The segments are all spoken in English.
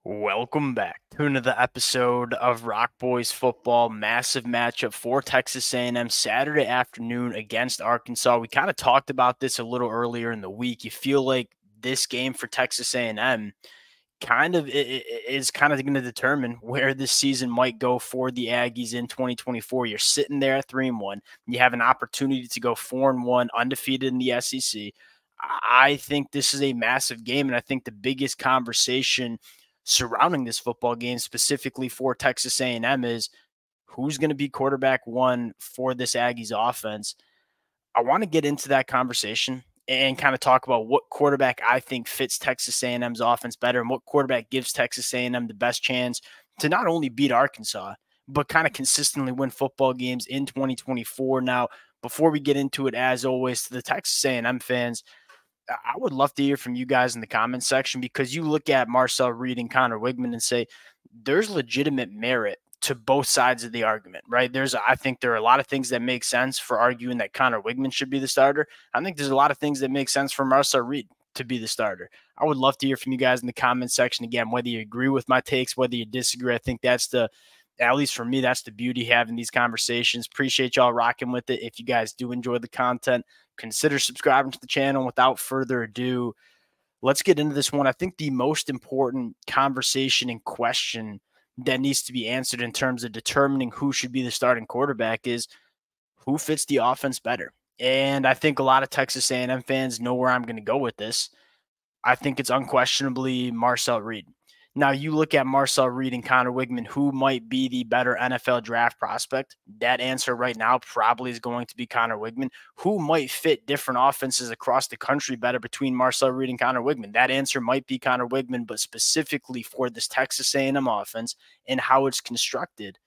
Welcome back to another episode of Rock Boys Football. Massive matchup for Texas A&M Saturday afternoon against Arkansas. We kind of talked about this a little earlier in the week. You feel like this game for Texas A&M is kind of going to determine where this season might go for the Aggies in 2024. You're sitting there at 3-1. You have an opportunity to go 4-1, undefeated in the SEC. I think this is a massive game, and I think the biggest conversation surrounding this football game, specifically for Texas A&M, is who's going to be quarterback one for this Aggies offense. I want to get into that conversation and kind of talk about what quarterback I think fits Texas A&M's offense better and what quarterback gives Texas A&M the best chance to not only beat Arkansas, but kind of consistently win football games in 2024. Now, before we get into it, as always, to the Texas A&M fans, I would love to hear from you guys in the comments section, because you look at Marcel Reed and Connor Wigman and say there's legitimate merit to both sides of the argument, right? I think there are a lot of things that make sense for arguing that Connor Wigman should be the starter. I think there's a lot of things that make sense for Marcel Reed to be the starter. I would love to hear from you guys in the comments section. Again, whether you agree with my takes, whether you disagree, I think at least for me, that's the beauty having these conversations. Appreciate y'all rocking with it. If you guys do enjoy the content, consider subscribing to the channel. Without further ado, let's get into this one. I think the most important conversation and question that needs to be answered in terms of determining who should be the starting quarterback is who fits the offense better. And I think a lot of Texas A&M fans know where I'm going to go with this. I think it's unquestionably Marcel Reed. Now, you look at Marcel Reed and Connor Wigman, who might be the better NFL draft prospect. That answer right now probably is going to be Connor Wigman. Who might fit different offenses across the country better between Marcel Reed and Connor Wigman? That answer might be Connor Wigman, but specifically for this Texas A&M offense and how it's constructed,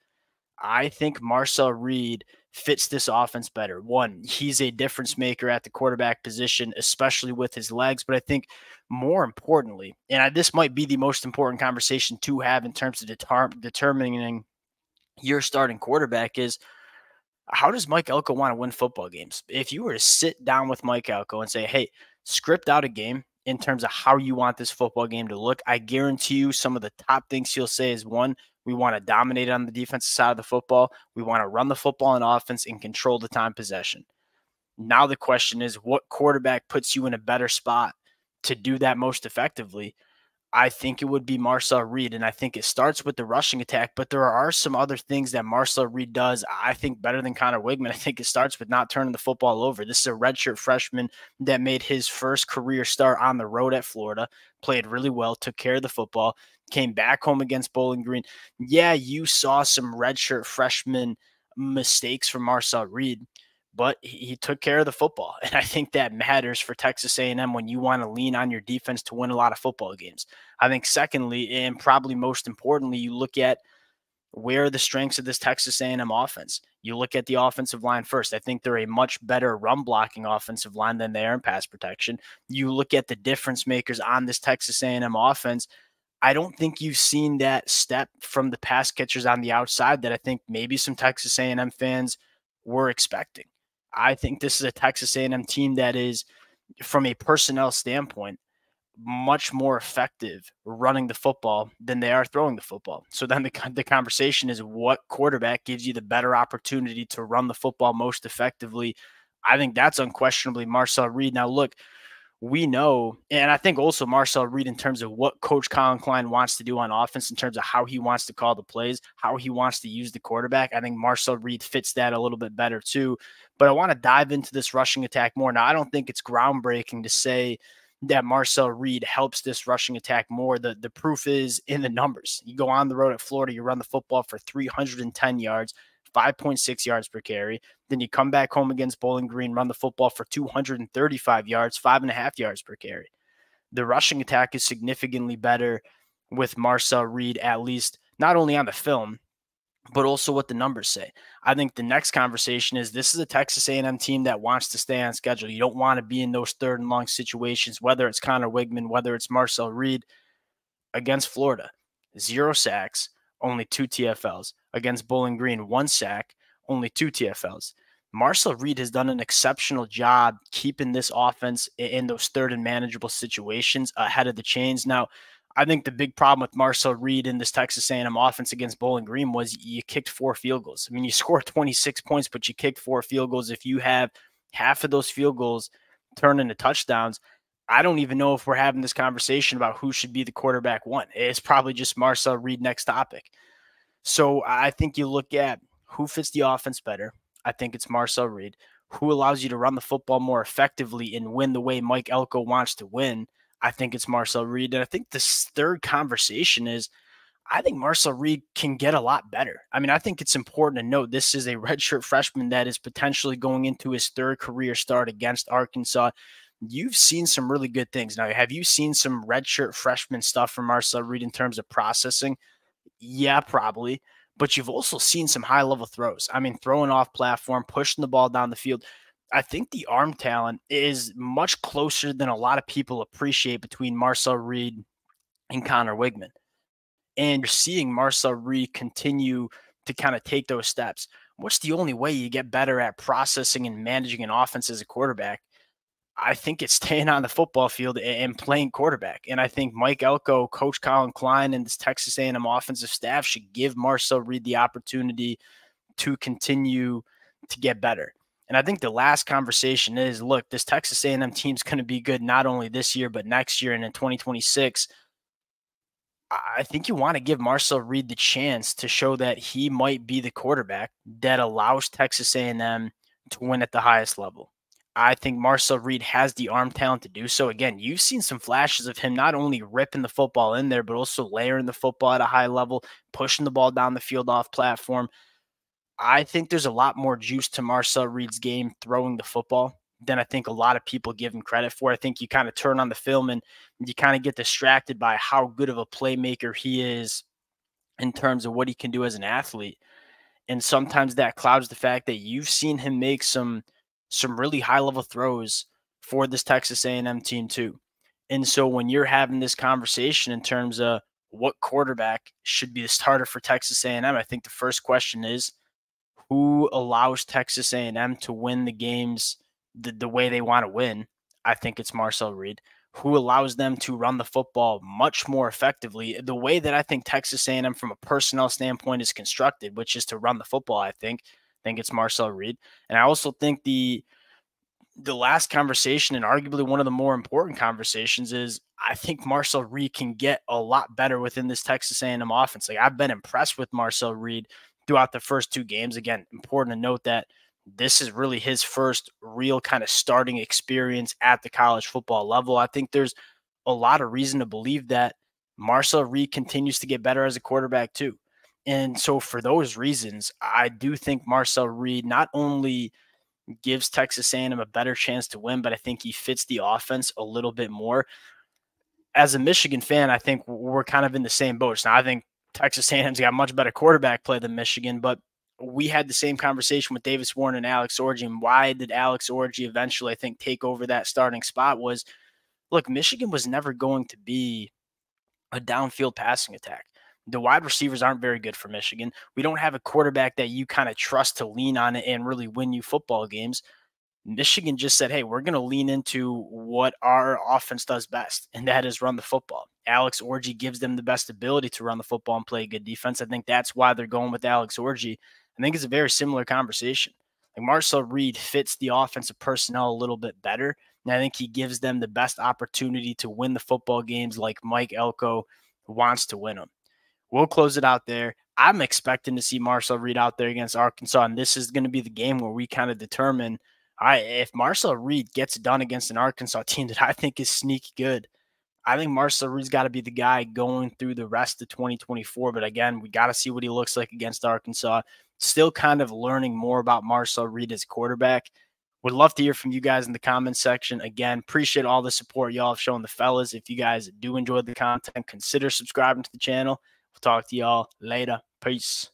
I think Marcel Reed fits this offense better. One, he's a difference maker at the quarterback position, especially with his legs. But I think more importantly, and this might be the most important conversation to have in terms of determining your starting quarterback, is how does Mike Elko want to win football games? If you were to sit down with Mike Elko and say, hey, script out a game in terms of how you want this football game to look, I guarantee you some of the top things he'll say is, one, we want to dominate on the defensive side of the football. We want to run the football in offense and control the time possession. Now the question is, what quarterback puts you in a better spot to do that most effectively? I think it would be Marcel Reed, and I think it starts with the rushing attack, but there are some other things that Marcel Reed does, I think, better than Connor Wigman. I think it starts with not turning the football over. This is a redshirt freshman that made his first career start on the road at Florida, played really well, took care of the football, came back home against Bowling Green. Yeah, you saw some redshirt freshman mistakes from Marcel Reed, but he took care of the football. And I think that matters for Texas A&M when you want to lean on your defense to win a lot of football games. I think secondly, and probably most importantly, you look at where are the strengths of this Texas A&M offense. You look at the offensive line first. I think they're a much better run blocking offensive line than they are in pass protection. You look at the difference makers on this Texas A&M offense. I don't think you've seen that step from the pass catchers on the outside that I think maybe some Texas A&M fans were expecting. I think this is a Texas A&M team that is, from a personnel standpoint, much more effective running the football than they are throwing the football. So then the conversation is, what quarterback gives you the better opportunity to run the football most effectively? I think that's unquestionably Marcel Reed. Now, look, we know, and I think also Marcel Reed, in terms of what Coach Colin Klein wants to do on offense, in terms of how he wants to call the plays, how he wants to use the quarterback, I think Marcel Reed fits that a little bit better too. But I want to dive into this rushing attack more. Now, I don't think it's groundbreaking to say that Marcel Reed helps this rushing attack more. The proof is in the numbers. You go on the road at Florida, you run the football for 310 yards, 5.6 yards per carry. Then you come back home against Bowling Green, run the football for 235 yards, 5.5 yards per carry. The rushing attack is significantly better with Marcel Reed, at least not only on the film, but also what the numbers say. I think the next conversation is, this is a Texas A&M team that wants to stay on schedule. You don't want to be in those third and long situations, whether it's Connor Wigman, whether it's Marcel Reed. Against Florida, 0 sacks, only 2 TFLs. Against Bowling Green, 1 sack, only 2 TFLs. Marcel Reed has done an exceptional job keeping this offense in those third and manageable situations ahead of the chains. Now, I think the big problem with Marcel Reed in this Texas A&M offense against Bowling Green was you kicked 4 field goals. I mean, you scored 26 points, but you kicked 4 field goals. If you have half of those field goals turn into touchdowns, I don't even know if we're having this conversation about who should be the quarterback one. It's probably just Marcel Reed next topic. So I think you look at who fits the offense better. I think it's Marcel Reed. Who allows you to run the football more effectively and win the way Mike Elko wants to win? I think it's Marcel Reed. And I think this third conversation is I think Marcel Reed can get a lot better. I mean, I think it's important to note this is a redshirt freshman that is potentially going into his third career start against Arkansas. You've seen some really good things. Now, have you seen some redshirt freshman stuff from Marcel Reed in terms of processing? Yeah, probably. But you've also seen some high level throws. I mean, throwing off platform, pushing the ball down the field. I think the arm talent is much closer than a lot of people appreciate between Marcel Reed and Connor Wigman. And you're seeing Marcel Reed continue to kind of take those steps. What's the only way you get better at processing and managing an offense as a quarterback? I think it's staying on the football field and playing quarterback. And I think Mike Elko, Coach Colin Klein, and this Texas A&M offensive staff should give Marcel Reed the opportunity to continue to get better. And I think the last conversation is, look, this Texas A&M team's going to be good not only this year, but next year and in 2026. I think you want to give Marcel Reed the chance to show that he might be the quarterback that allows Texas A&M to win at the highest level. I think Marcel Reed has the arm talent to do so. Again, you've seen some flashes of him not only ripping the football in there, but also layering the football at a high level, pushing the ball down the field off platform. I think there's a lot more juice to Marcel Reed's game throwing the football than I think a lot of people give him credit for. I think you kind of turn on the film and you kind of get distracted by how good of a playmaker he is in terms of what he can do as an athlete. And sometimes that clouds the fact that you've seen him make some really high level throws for this Texas A&M team too. And so when you're having this conversation in terms of what quarterback should be the starter for Texas A&M, I think the first question is who allows Texas A&M to win the games the way they want to win. I think it's Marcel Reed. Who allows them to run the football much more effectively the way that I think Texas A&M from a personnel standpoint is constructed, which is to run the football. I think it's Marcel Reed. And I also think the last conversation, and arguably one of the more important conversations, is I think Marcel Reed can get a lot better within this Texas A&M offense. Like, I've been impressed with Marcel Reed throughout the first 2 games. Again, important to note that this is really his first real kind of starting experience at the college football level. I think there's a lot of reason to believe that Marcel Reed continues to get better as a quarterback too. And so for those reasons, I do think Marcel Reed not only gives Texas A&M a better chance to win, but I think he fits the offense a little bit more. As a Michigan fan, I think we're kind of in the same boat. Now, I think Texas A&M's got much better quarterback play than Michigan, but we had the same conversation with Davis Warren and Alex Orji. And why did Alex Orji eventually, I think, take over that starting spot was, look, Michigan was never going to be a downfield passing attack. The wide receivers aren't very good for Michigan. We don't have a quarterback that you kind of trust to lean on it and really win you football games. Michigan just said, hey, we're going to lean into what our offense does best, and that is run the football. Alex Orji gives them the best ability to run the football and play good defense. I think that's why they're going with Alex Orji. I think it's a very similar conversation. Like, Marcel Reed fits the offensive personnel a little bit better, and I think he gives them the best opportunity to win the football games like Mike Elko wants to win them. We'll close it out there. I'm expecting to see Marcel Reed out there against Arkansas, and this is going to be the game where we kind of determine, all right, if Marcel Reed gets done against an Arkansas team that I think is sneaky good, I think Marcel Reed's got to be the guy going through the rest of 2024. But again, we got to see what he looks like against Arkansas. Still kind of learning more about Marcel Reed as quarterback. Would love to hear from you guys in the comments section. Again, appreciate all the support y'all have shown the fellas. If you guys do enjoy the content, consider subscribing to the channel. We'll talk to y'all later. Peace.